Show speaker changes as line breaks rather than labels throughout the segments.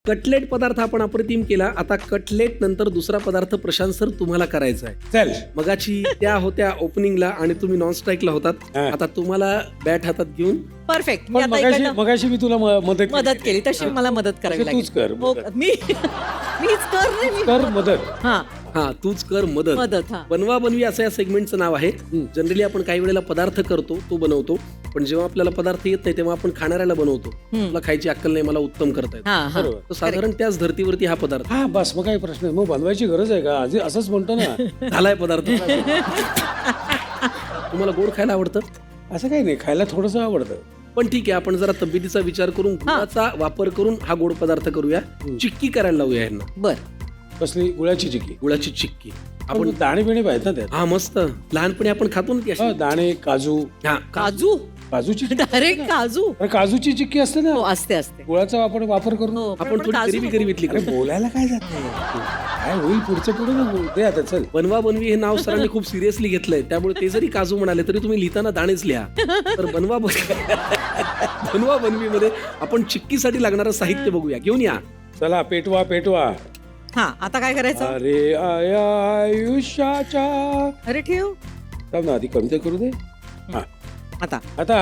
Cutlet पदार्थ आपण अप्रतिम केला. आता कटलेट नंतर दुसरा पदार्थ प्रशांत सर तुम्हाला करायचा आहे.
चल
मगाची त्या होत्या ओपनिंगला आणि तुम्ही नॉन स्ट्राईकला होतात.
हा.
आता तुम्हाला बॅट हातात घेऊन
परफेक्ट. मी
पण
आता
मगाशी
इकडनं
मगाशी मी तुला मदत
केली तशी मला मदत करावी
तशी तूच
लागेल.
कर,
हो,
मदत.
मीच कर नाही मी.
कर मदत.
हा
हा तूच कर मदत.
हा.
बनवा बनवी असं या सेगमेंटचं नाव आहे. जनरली आपण काही वेळेला पदार्थ करतो तो बनवतो, पण जेव्हा आपल्याला पदार्थ येत नाही तेव्हा आपण खाणाऱ्याला बनवतो. तुला खायची अक्कल नाही, मला उत्तम करता येतं.
हा हा
बरोबर.
तर साधारण त्याच धर्तीवरती हा पदार्थ
हा बस मग काही प्रश्न नाही. मग बनवायची गरज आहे का? आधी असंच म्हणतो ना.
झालाय पदार्थ. तुम्हाला गोड खायला आवडतं?
असं काही नाही, खायला थोडंसं आवडतं.
पण ठीक आहे, आपण जरा तब्येतीचा विचार करून गुळाचा वापर करून हा गोड पदार्थ करूया. चिक्की करायला लावूया यांना.
बर.
कसली? गुळाची चिक्की.
गुळाची चिक्की.
आपण दाणे बिणे पाहिजेत ना त्यात.
हा मस्त, लहानपणी आपण खातो ना ती अशी.
हा, दाणे, काजू.
हा
काजू
काजूची
डायरेक्ट काजू.
अरे काजूची चिक्की असते ना.
हो असते असते.
गुळाचा आपण वापर करून.
हो, पण
आपण थोडी
काजू
गरीबी
नको.
गरीबीतली
अरे
करतो.
बोलायला काय जात काय होईल पुढचं पुढे ना दे आता चल.
बनवा बनवी हे नाव सरांनी खूप सिरियसली घेतलंय, त्यामुळे ते जरी काजू म्हणाले तरी तुम्ही लिहिताना दाणेच लिहा. तर बनवा बनवी मध्ये आपण चिक्कीसाठी लागणारं साहित्य बघूया. घेऊन या.
चला पेटवा पेटवा.
हा आता काय करायचं?
अरे आया आयुष्याच्या.
अरे ठेव.
थांब ना, आधी कमी तर करू दे. हा
आता
आता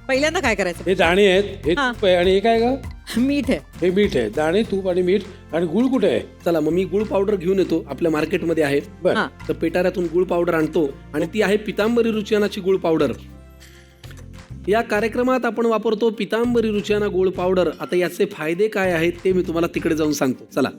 पहिल्यांदा काय करायचं?
हे दाणे आहेत, हे
हा.
तूप आहे आणि हे काय ग?
मीठ आहे.
हे मीठ आहे. दाणे, तूप आणि मीठ. आणि गुळ कुठे आहे?
चला मग मी गुळ पावडर घेऊन येतो, आपल्या मार्केटमध्ये आहे.
बर
हा.
तर पेटाऱ्यातून गुळ पावडर आणतो आणि ती आहे पितांबरी रुचियानाची गुळ पावडर. या कार्यक्रमात आपण वापरतो पितांबरी रुचियाना गुळ पावडर. आता याचे फायदे काय आहेत ते मी तुम्हाला तिकडे जाऊन सांगतो. चला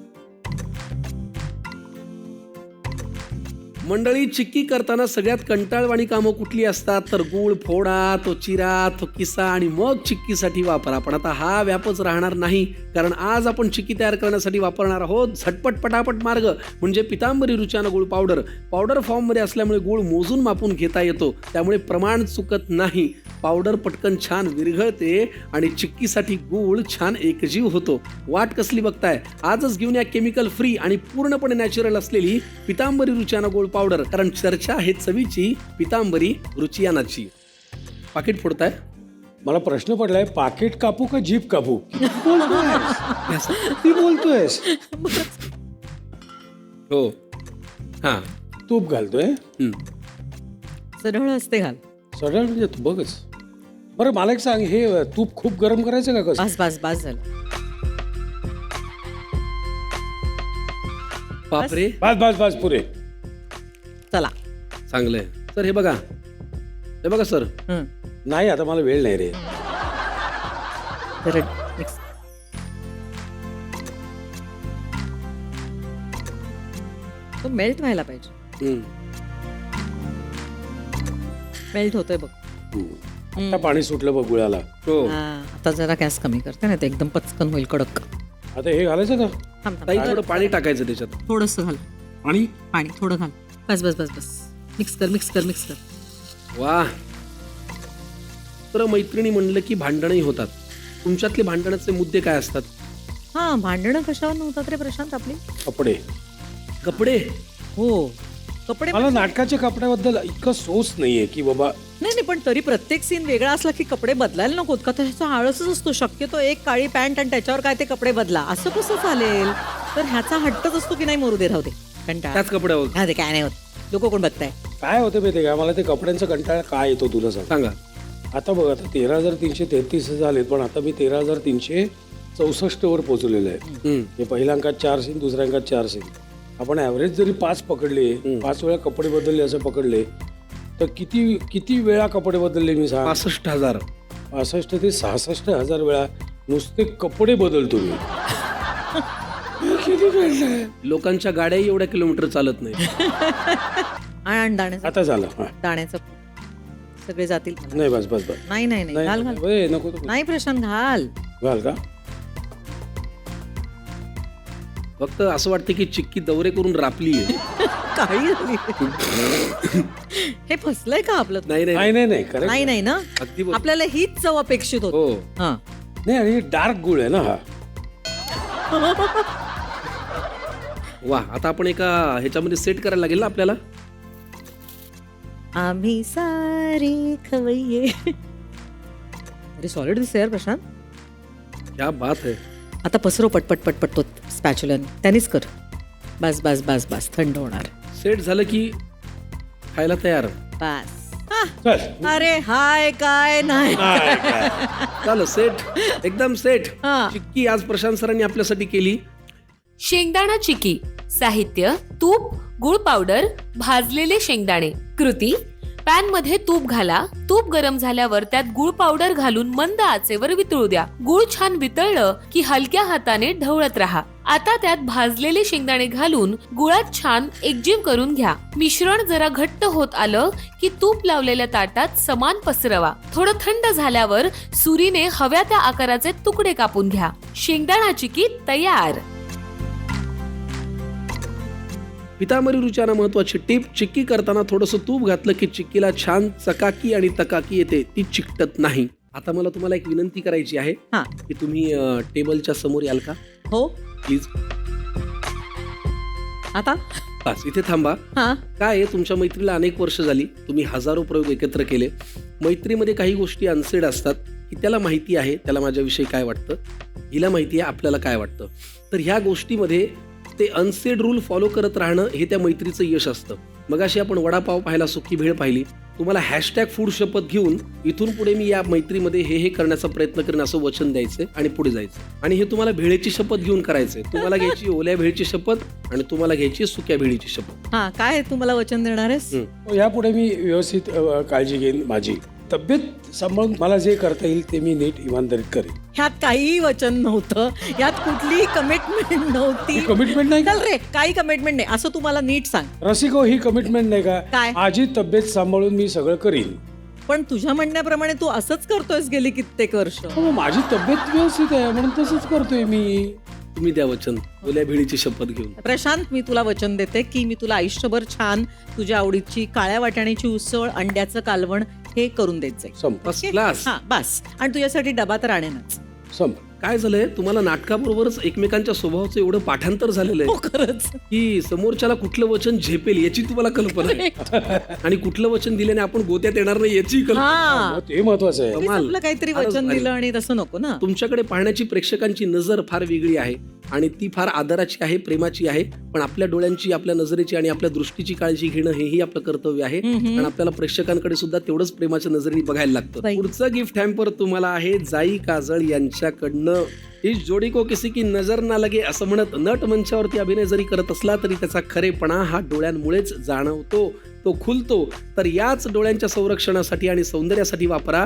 मंडळी, चिक्की करताना सगळ्यात कंटाळवाणी कामं कुठली असतात? तर गूळ फोडा, तो चिरा, तो किसा आणि मग चिक्कीसाठी वापरा. पण आता हा व्यापच राहणार नाही, कारण आज आपण चिक्की तयार करण्यासाठी वापरणार आहोत झटपट पटापट मार्ग म्हणजे पितांबरी रुचियाना गुळ पावडर. पावडर फॉर्ममध्ये असल्यामुळे गूळ मोजून मापून घेता येतो, त्यामुळे प्रमाण चुकत नाही. पावडर पटकन छान विरघळते आणि चिक्कीसाठी गूळ छान एकजीव होतो. वाट कसली बघताय? आजच घेऊन या केमिकल फ्री आणि पूर्णपणे नॅचरल असलेली पितांबरी रुचियाना गुळ पावडर, कारण चर्चा आहे चवीची पितांबरी रुचियानाची. पाकिट फोडताय?
मला प्रश्न पडलाय, पाकिट कापू का जीप कापू? ती बोलतोयस.
हो. हा.
तूप घालतोय.
सरळ असते घाल.
सरळ म्हणजे तू बघच. बरं मला एक सांग, हे तूप खूप गरम करायचं का? कसं?
बस बस बस झालं.
बापरे,
बस बस बस पुरे.
चला.
चांगलंय सर. हे बघा, हे बघा सर.
हं.
नाही आता मला वेळ नाही रे.
जरा mix. तो मेल्ट व्हायला पाहिजे. मेल्ट होतोय बघ.
आता पाणी सुटलं बघ गुळाला.
हो.
हा, आता जरा गॅस कमी करते ना, ते एकदम पचकन होईल कडक.
आता हे घालायचं का?
थांब
ताई
थांब.
थोडं पाणी टाकायचं त्याच्यात.
थोडंसं घाल.
पाणी.
पाणी थोडं घाल. बस बस बस बस. मिक्स कर मिक्स कर मिक्स कर.
वा. तर मैत्रिणी म्हणलं की भांडणही होतात. तुमच्यातले भांडणाचे मुद्दे काय असतात?
हा, भांडणं कशावर नव्हतात रे प्रशांत आपली?
कपडे.
कपडे.
हो, कपडे.
मला नाटकाच्या कपड्याबद्दल इतकं सोच नाहीये की बाबा.
नाही नाही, पण तरी प्रत्येक सीन वेगळा असला की कपडे बदलायला नकोत का? त्याचा आळसच असतो. शक्यतो एक काळी पॅन्ट आणि त्याच्यावर काय ते कपडे बदला, असं कसं चालेल? तर ह्याचा हट्टच असतो की नाही मरू दे, राहू दे, कंटाळा.
त्याच कपड्यावर
हा ते काय नाही होत. लोक कोण बघताय?
काय होतं माहितीये का, मला ते कपड्यांचा कंटाळा काय येतो तुला सांग.
सांगा.
आता बघ, आता 13,333 झालेत, पण आता मी 13,364 वर पोहोचलेलो आहे. हे पहिल्या अंकात 4 सीन, दुसऱ्या अंकात 4 सीन. आपण ऍव्हरेज जरी 5 पकडले, 5 वेळा कपडे बदलले असं पकडले, तर किती किती वेळा कपडे बदलले मी सांग?
65,000.
65 ते 66,000 वेळा नुसते कपडे बदलतो मी. किती भेटलंय?
लोकांच्या गाड्याही एवढ्या किलोमीटर चालत नाही.
आणि दाण्याचं
आता झालं. हा.
दाण्याचं सगळे जातील.
नाही बस बस बस.
नाही नाही नाही, घाल घाल.
नाही, नको नको.
नाही प्रशांत, घाल.
घाल का?
फक्त असं वाटतं की चिक्की दौरे करून रापली आहे.
काळी झाली. हे फसलंय का आपलं?
नाही नाही
नाही नाही नाही correct.
नाही नाही ना,
अगदी बरोबर.
आपल्याला हीच चव अपेक्षित होती.
हो.
हा.
नाही, आणि डार्क गुळ आहे ना हा.
वा. आता आपण एका ह्याच्यामध्ये सेट करायला लागेल ना आपल्याला.
आम्ही सारे खवय्ये. अरे सॉलिड दिसते यार प्रशांत.
क्या बात है.
आता पसरव पटपट पटपट तो स्पॅच्युलन त्यानेच कर. बस बस बस बस थंड होणार.
सेट झालं की खायला तयार.
बस.
चल
अरे हाय काय नाही.
झालं सेट, एकदम सेट.
हा.
चिक्की आज प्रशांत सरांनी आपल्यासाठी केली.
शेंगदाणा चिकी. साहित्य: तूप, गुळ पावडर, भाजलेले शेंगदाणे. कृती: पॅन मध्ये तूप घाला. तूप गरम झाल्यावर त्यात गुळ पावडर घालून मंद आचेवर वितळू द्या. गुळ छान वितळलं की हलक्या हाताने ढवळत राहा. आता त्यात भाजलेले शेंगदाणे घालून गुळात छान एकजीव करून घ्या. मिश्रण जरा घट्ट होत आलं की तूप लावलेल्या ताटात समान पसरवा. थोडं थंड झाल्यावर सुरीने हव्या त्या आकाराचे तुकडे कापून घ्या. शेंगदाणा चिकी तयार.
पितांबरी रुचाना महत्वाची टीप: चिक्की करताना थोडंसं तूप घातलं की चिक्कीला छान चकाकी आणि तकाकी येते, ती चिकटत नाही. आता मला तुम्हाला एक विनंती करायची आहे
हा.
की तुम्ही टेबलच्या समोर याल का
हो
प्लीज.
आता
बस इथे थांबा.
हा.
काय आहे, तुमच्या मैत्रीला अनेक वर्ष झाली, तुम्ही हजारो प्रयोग एकत्र केले. मैत्रीमध्ये काही गोष्टी अनसेड असतात की त्याला माहिती आहे त्याला माझ्याविषयी काय वाटतं, हिला माहिती आहे आपल्याला काय वाटतं. तर ह्या गोष्टीमध्ये ते अनसेड रूल फॉलो करत राहणं हे त्या मैत्रीचं यश असतं. मगाशी आपण वडापाव पाहिला, सुकी भेळ पाहिली. तुम्हाला हॅशटॅग फूड शपथ घेऊन इथून पुढे मी या मैत्रीमध्ये हे करण्याचा प्रयत्न करेन असं वचन द्यायचं आणि पुढे जायचं. आणि हे तुम्हाला भेळेची शपथ घेऊन करायचंय. तुम्हाला घ्यायची ओल्या भेळची शपथ आणि तुम्हाला घ्यायची सुक्या भेळीची शपथ.
हा काय तू मला वचन देणार आहेस?
यापुढे मी व्यवस्थित काळजी घेईन. माझी तब्येत सांभाळून मला जे करता येईल ते मी नीट इमानदारीत करेन.
ह्यात काहीही वचन नव्हतं, यात कुठलीही कमिटमेंट नव्हती.
कमिटमेंट नाही का?
चल रे, काही कमिटमेंट नाही असं तू मला नीट सांग.
रसिको, ही कमिटमेंट नाही का?
काय?
माझी तब्येत सांभाळून मी सगळं करीन.
पण तुझ्या म्हणण्याप्रमाणे तू असंच करतोयस गेली कित्येक वर्ष.
हो, माझी तब्येत व्यवस्थित आहे म्हणून तसंच करतोय मी.
तुम्ही द्या वचन ओल्या भेळीची शपथ घेऊन.
प्रशांत, मी तुला वचन देते की मी तुला आयुष्यभर छान तुझ्या आवडीची काळ्या वाटाण्याची उसळ, अंड्याचं कालवण हे करून देत जाईल.
संप
फर्स्ट क्लास.
हा बस. आणि तुझ्यासाठी डबा तर आणेनच.
संप.
काय झालंय, तुम्हाला नाटकाबरोबरच एकमेकांच्या स्वभावाचं एवढं पाठांतर झालेलं
हो
आहे
खरंच.
की समोरच्याला कुठलं वचन झेपेल याची तुम्हाला कल्पना आहे आणि कुठलं वचन दिल्याने आपण गोत्यात येणार नाही याची कल्पना.
हा
ते महत्वाचं आहे.
कमाल.
आपलं काहीतरी
फारच
वचन
भारी.
दिलं आणि तसं नको ना.
तुमच्याकडे पाहण्याची प्रेक्षकांची नजर फार वेगळी आहे आणि ती फार आदराची आहे, प्रेमाची आहे. पण आपल्या डोळ्यांची, आपल्या नजरेची आणि आपल्या दृष्टीची काळजी घेणं हेही आपलं कर्तव्य आहे. आणि आपल्याला प्रेक्षकांकडे सुद्धा तेवढंच प्रेमाच्या नजरेने बघायला लागतं.
बाई.
पुढचं गिफ्ट हॅम्पर तुम्हाला आहे जाई काजळ यांच्याकडनं. इस जोडी को किसी की नजर ना लगे असं म्हणत नट मंचावरती अभिनय जरी करत असला तरी त्याचा खरेपणा हा डोळ्यांमुळेच जाणवतो, तो खुलतो. तर याच डोळ्यांच्या संरक्षणासाठी आणि सौंदर्यासाठी वापरा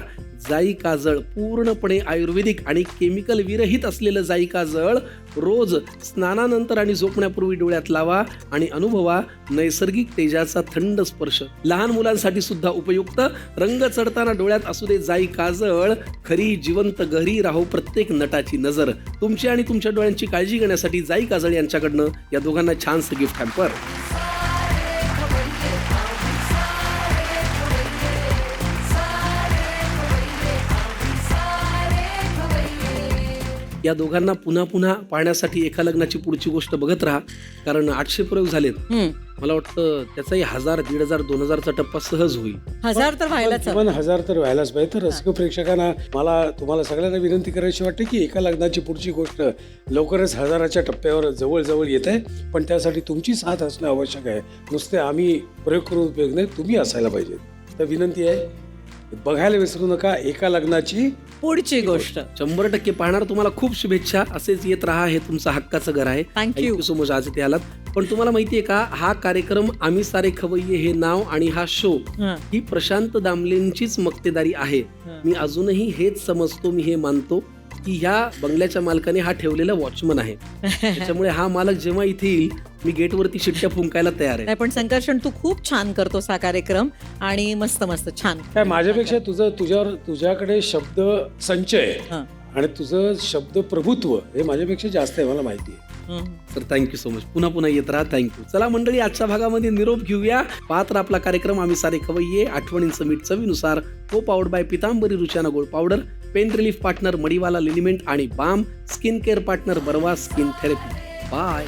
जाई काजळ. पूर्णपणे आयुर्वेदिक आणि केमिकल विरहित असलेलं जाई काजळ रोज स्नानानंतर आणि झोपण्यापूर्वी डोळ्यात लावा आणि अनुभवा नैसर्गिक तेजाचा थंड स्पर्श. लहान मुलांसाठी सुद्धा उपयुक्त. रंग चढताना डोळ्यात असू दे जाई काजळ. खरी जिवंत गहरी राहो प्रत्येक नटाची नजर. तुमची आणि तुमच्या डोळ्यांची काळजी घेण्यासाठी जाई काजळ यांच्याकडनं या दोघांना छानसं गिफ्ट हॅम्पर. या दोघांना पुन्हा पुन्हा पाहण्यासाठी एका लग्नाची पुढची गोष्ट बघत राहा, कारण 800 प्रयोग झालेत. मला वाटतं त्याचाही 1000, 1500, 2000चा टप्पा सहज होईल.
1000 तर व्हायलाच हवं.
1000 तर व्हायलाच पाहिजे. तर रसिक प्रेक्षकांना मला तुम्हाला सगळ्यांना विनंती करायची वाटते की एका लग्नाची पुढची गोष्ट लवकरच 1000च्या टप्प्यावर जवळ येत आहे. पण त्यासाठी तुमची साथ असणं आवश्यक आहे. नुसते आम्ही प्रयोग करून उपयोग नाही, तुम्ही असायला पाहिजे. तर विनंती आहे, बघायला विसरू नका एका लग्नाची
पुढची गोष्ट.
100% पाहणार. तुम्हाला खूप शुभेच्छा. असेच येत राहा. हे तुमचं हक्काचं घर आहे.
थँक्यू.
सो मच आज इथे आलात. पण तुम्हाला माहितीये का, हा कार्यक्रम आम्ही सारे खवय्ये हे नाव आणि हा शो ही प्रशांत दामलेंचीच मक्तेदारी आहे. मी अजूनही हेच समजतो, मी हे मानतो की ह्या बंगल्याच्या मालकाने हा ठेवलेला वॉचमन आहे. त्याच्यामुळे हा मालक जेव्हा इथे येईल मी गेटवरती शिट्ट्या फुंकायला तयार आहे.
नाही पण संकर्षण, तू खूप छान करतोस हा कार्यक्रम आणि मस्त मस्त छान.
काय माझ्यापेक्षा तुझ्याकडे शब्द संचय आणि तुझं शब्द प्रभुत्व हे माझ्यापेक्षा जास्त आहे, मला माहिती आहे.
तर थँक्यू सो मच. पुन्हा पुन्हा येत राहा. थँक्यू. चला मंडळी, आजच्या भागामध्ये निरोप घेऊया. पात्र आपला कार्यक्रम आम्ही सारे खवय्ये. आठवणींचं मीठ चवीनुसार. को पावडर बाय पितांबरी रुचाना gold powder. Pain relief partner Madiwala liniment आणि balm. Skin care partner Barwa skin therapy. Bye.